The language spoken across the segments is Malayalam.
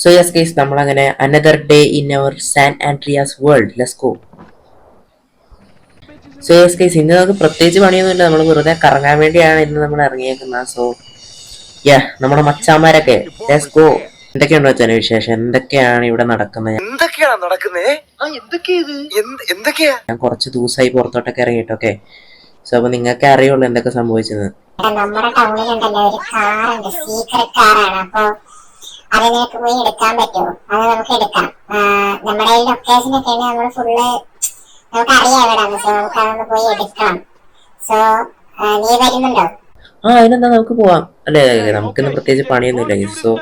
സോ യെസ് ഗൈസ്, നമ്മളങ്ങനെ another day in our San Andreas world. Let's go. So yes guys, ഇന്ന് നമുക്ക് പ്രത്യേകിച്ച് പണിയൊന്നുമില്ല. നമ്മൾ വെറുതെ കറങ്ങാൻ വേണ്ടിയാണ് ഇന്ന് നമ്മൾ ഇറങ്ങിയേക്കുന്നത്. സോ യാ, നമ്മുടെ മച്ചാമാരൊക്കെ ലെറ്റ്സ് ഗോ. എന്തൊക്കെയുണ്ടോ വെച്ചാൽ വിശേഷം? എന്തൊക്കെയാണ് ഇവിടെ നടക്കുന്നത്? ഞാൻ കുറച്ച് ദിവസമായി പുറത്തോട്ടൊക്കെ ഇറങ്ങിയിട്ടൊക്കെ. സോ അപ്പൊ നിങ്ങൾക്ക് അറിയുള്ളൂ എന്തൊക്കെ സംഭവിച്ചത്. നമ്മുടെ ടൗണിലുണ്ടല്ലോ ഒരു കാറുണ്ട്, സീക്രട്ട് കാറാണ്. അപ്പൊ അത് നിനക്ക് പോയി എടുക്കാൻ പറ്റുമോ? അത് നമുക്ക് എടുക്കാം. നമ്മുടെ ഈ ലൊക്കേഷൻ ഒക്കെ നമ്മൾ ഫുള്ള് നമുക്ക് അറിയാം എവിടെയാണ്. സോ നമുക്ക് അതൊന്ന് പോയി എടുക്കാം. സോ നീ വരുന്നുണ്ടോ? അതിനെന്താ, നമുക്ക് പോവാം അല്ലേ? നമുക്കിന്ന് പ്രത്യേകിച്ച് പണിയൊന്നുമില്ല. സോ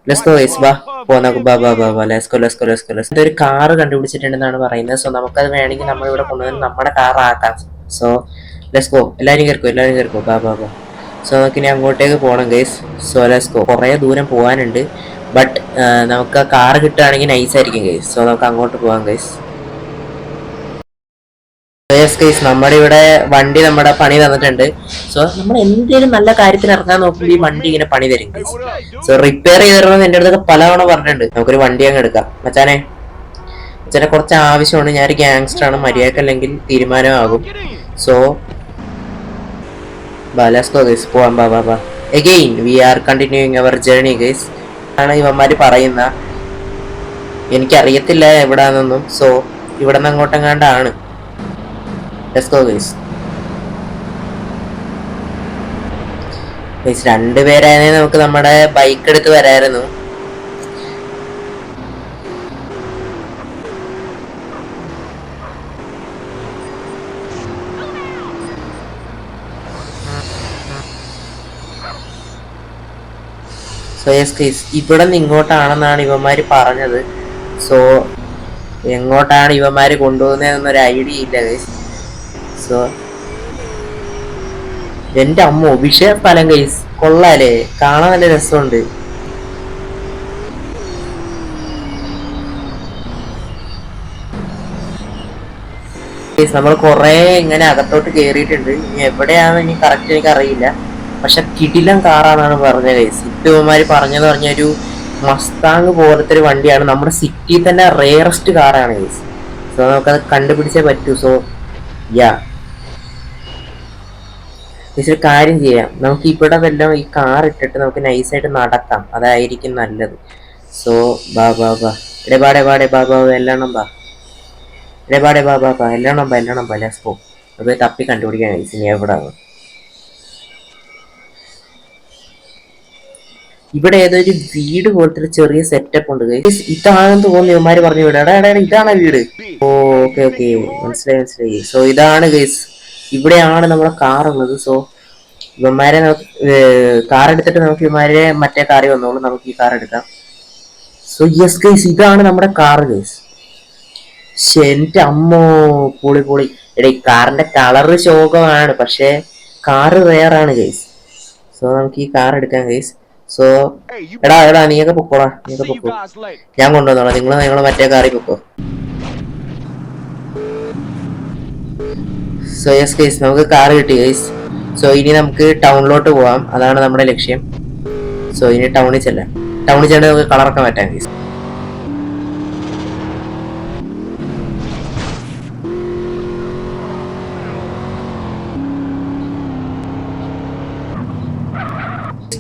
ലെറ്റ്സ് ഗോ ഗൈസ്, ബാ പോവാം. ബാ ബാ ബാ ബാ let's go let's go let's go let's. ഇതൊരു കാറ് കണ്ടുപിടിച്ചിട്ടുണ്ടെന്നാണ് പറയുന്നത്. സോ നമുക്കത് വേണമെങ്കിൽ നമ്മൾ ഇവിടെ കൊണ്ടുവന്ന് നമ്മുടെ കാർ ആക്കാം. So let's go. എല്ലാവരും കയറിക്കോ ബാ ബാ ബാ. സോ നമുക്ക് ഇനി അങ്ങോട്ടേക്ക് പോകണം ഗൈസ്. So let's go. കുറേ ദൂരം പോകാനുണ്ട്. ബട്ട് നമുക്ക് ആ കാറ് കിട്ടുകയാണെങ്കിൽ നൈസായിരിക്കും ഗൈസ്. സോ നമുക്ക് അങ്ങോട്ട് പോകാം ഗൈസ്. യെസ് ഗൈസ്, നമ്മുടെ ഇവിടെ വണ്ടി നമ്മുടെ പണി തന്നിട്ടുണ്ട്. സോ നമ്മൾ എന്തെങ്കിലും നല്ല കാര്യത്തിന് ഇറങ്ങാൻ നോക്കുമ്പോൾ ഈ വണ്ടി ഇങ്ങനെ പണി തരും ഗൈസ്. സോ റിപ്പയർ ചെയ്ത് തരണമെന്ന് എൻ്റെ അടുത്തൊക്കെ പലതവണ പറഞ്ഞിട്ടുണ്ട്. നമുക്കൊരു വണ്ടി അങ്ങ് എടുക്കാം. മച്ചാനെ കുറച്ച് ആവശ്യമാണ്. ഞാനൊരു ഗ്യാങ്സ്റ്റർ ആണ്, മര്യാദക്ക് അല്ലെങ്കിൽ തീരുമാനമാകും. സോ ലെറ്റ്സ് ഗോ ഗൈസ്, പോവാം. ബാ ബാ ബാ. Again we are continuing our journey guys ആണ് ഇവന്മാര് പറയുന്ന. എനിക്കറിയത്തില്ല എവിടാന്നൊന്നും. സോ ഇവിടെ നിന്ന് അങ്ങോട്ടെങ്ങാണ്ടാണ്. Let's go guys. ഗൈസ് രണ്ടുപേരായതിനെ നമുക്ക് നമ്മുടെ ബൈക്ക് എടുത്ത് വരായിരുന്നു. സോ യെസ് ഗൈസ്, ഇവിടെ നിന്ന് ഇങ്ങോട്ടാണെന്നാണ് ഇവന്മാര് പറഞ്ഞത്. സോ എങ്ങോട്ടാണ് ഇവന്മാര് കൊണ്ടുപോകുന്നതെന്നൊരു ഐഡിയ ഇല്ല ഗൈസ്. സോ എന്റെ അമ്മോ, വിഷയ സ്ഥലം ഗൈസ്. കൊള്ളാലേ, കാണാൻ നല്ല രസമുണ്ട്. നമ്മൾ കൊറേ ഇങ്ങനെ അകത്തോട്ട് കേറിയിട്ടുണ്ട്. ഇനി എവിടെയാണെന്ന് ഇനി കറക്റ്റ് എനിക്ക് അറിയില്ല. പക്ഷെ കിടിലം കാറാണെന്നാണ് പറഞ്ഞത് ഗൈസ്. ഇവന്മാര് പറഞ്ഞെന്ന് പറഞ്ഞൊരു മസ്താങ് പോലത്തെ ഒരു വണ്ടിയാണ്. നമ്മുടെ സിറ്റിയിൽ തന്നെ റെയറസ്റ്റ് കാറാണ് ഗൈസ്. സോ നമുക്കത് കണ്ടുപിടിച്ചേ പറ്റൂ. സോ യാ ഒരു കാര്യം ചെയ്യാം, നമുക്ക് ഇവിടെ വല്ലതും ഈ കാർ ഇട്ടിട്ട് നമുക്ക് നൈസായിട്ട് നടക്കാം. അതായിരിക്കും നല്ലത്. സോ ബാ ബാ ബാ. എടേ ബാടേ ബാ ബാ എല്ലാം ബാ. എടേ ബാടേ ബാ എല്ലാം ബാ ലെറ്റ്സ് ഗോ. അത് തപ്പി കണ്ടുപിടിക്കാൻ ഗൈസ് ഇനി എവിടാണ്. ഇവിടെ ഏതൊരു വീട് പോലത്തെ ഒരു ചെറിയ സെറ്റപ്പ് ഉണ്ട് ഗൈസ്. ഇതാണെന്ന് തോന്നുന്നു ഇവന്മാര് പറഞ്ഞു വിടാ. എടാ ഇതാണ് വീട്. ഓക്കെ ഓക്കെ, മനസ്സിലായി. സോ ഇതാണ് ഗൈസ്, ഇവിടെയാണ് നമ്മുടെ കാർ ഉള്ളത്. സോ ഇവന്മാരെ കാർ എടുത്തിട്ട് നമുക്ക് ഇവന്മാരെ മറ്റേ കാറി വന്നോളൂ. നമുക്ക് ഈ കാർ എടുക്കാം. സോ യെസ് ഗൈസ്, ഇതാണ് നമ്മുടെ കാർ ഗൈസ്. എന്റെ അമ്മോ, പൊളി. എടാ ഈ കാറിന്റെ കളറ് ശോകമാണ്, പക്ഷെ കാറ് റെയറാണ് ഗൈസ്. സോ നമുക്ക് ഈ കാർ എടുക്കാം ഗൈസ്. സോ എടാ നീയൊക്കെ പൊക്കോ. ഞാൻ കൊണ്ടുവന്നോളാം. നിങ്ങൾ മറ്റേ കാറിൽ പൊക്കോ. സോ യെസ് ഗൈസ്, നമുക്ക് കാർ കിട്ടി ഗൈസ്. സോ ഇനി നമുക്ക് ടൗണിലോട്ട് പോവാം. അതാണ് നമ്മുടെ ലക്ഷ്യം. സോ ഇനി ടൗണിൽ ചെല്ലാം. നമുക്ക് കളറൊക്കെ മാറ്റാം ഗൈസ്.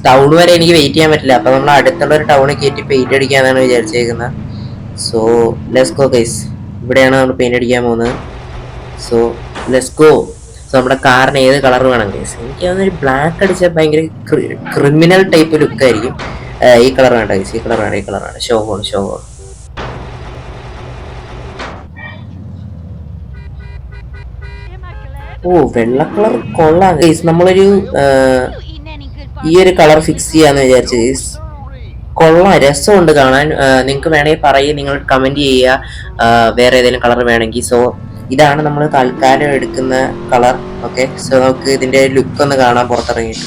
ടൗൺ വരെ എനിക്ക് വെയിറ്റ് ചെയ്യാൻ പറ്റില്ല. അപ്പൊ നമ്മൾ അടുത്തുള്ള ഒരു ടൗണിൽ കയറ്റി പെയിന്റ് അടിക്കാന്നാണ് വിചാരിച്ചേക്കുന്നത്. So let's go guys. ഇവിടെയാണ് നമ്മൾ പെയിന്റ് അടിക്കാൻ പോകുന്നത്. So let's go. സോ നമ്മുടെ കാറിന് ഏത് കളർ വേണം ഗൈസ്? എനിക്ക് തോന്നുന്നു ഒരു ബ്ലാക്ക് അടിച്ചാൽ ഭയങ്കര ക്രിമിനൽ ടൈപ്പ് ലുക്ക് ആയിരിക്കും. ഈ കളർ വേണ്ട ഗൈസ്, ഈ കളറാണ്. Show on. ഓ, വെള്ള കളർ കൊള്ളാം ഗൈസ്. നമ്മളൊരു ഈ ഒരു കളർ ഫിക്സ് ചെയ്യാന്ന് വിചാരിച്ചു ഗൈസ്. കൊള്ളാം, രസമുണ്ട് കാണാൻ. നിങ്ങൾക്ക് വേണമെങ്കിൽ പറയും, നിങ്ങൾ കമന്റ് ചെയ്യുക വേറെ ഏതെങ്കിലും കളർ വേണമെങ്കിൽ. സോ ഇതാണ് നമ്മൾ തൽക്കാലം എടുക്കുന്ന കളർ. ഓക്കെ, സോ നമുക്ക് ഇതിന്റെ ലുക്ക് ഒന്ന് കാണാൻ പുറത്തിറങ്ങിയിട്ട്.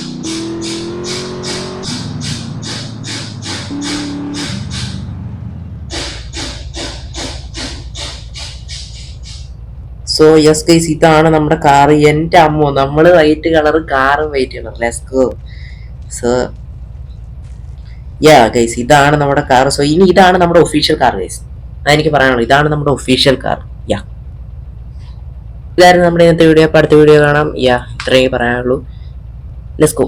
സോ യെസ് ഗൈസ്, ഇതാണ് നമ്മുടെ കാർ. എന്റെ അമ്മോ, നമ്മള് വൈറ്റ് കളർ കാറും white colour. Let's go. So yeah guys, ഇതാണ് നമ്മുടെ കാർ. സോ ഇനി ഇതാണ് നമ്മുടെ ഒഫീഷ്യൽ കാർ ഗൈസ്. അതെനിക്ക് പറയാനുള്ളൂ, ഇതാണ് നമ്മുടെ ഒഫീഷ്യൽ കാർ. യാ, ഇതായിരുന്നു നമ്മുടെ ഇന്നത്തെ വീഡിയോ. അപ്പോൾ അടുത്ത വീഡിയോ കാണാം. യാ, ഇത്രയും പറയാനുള്ളൂ. Let's go.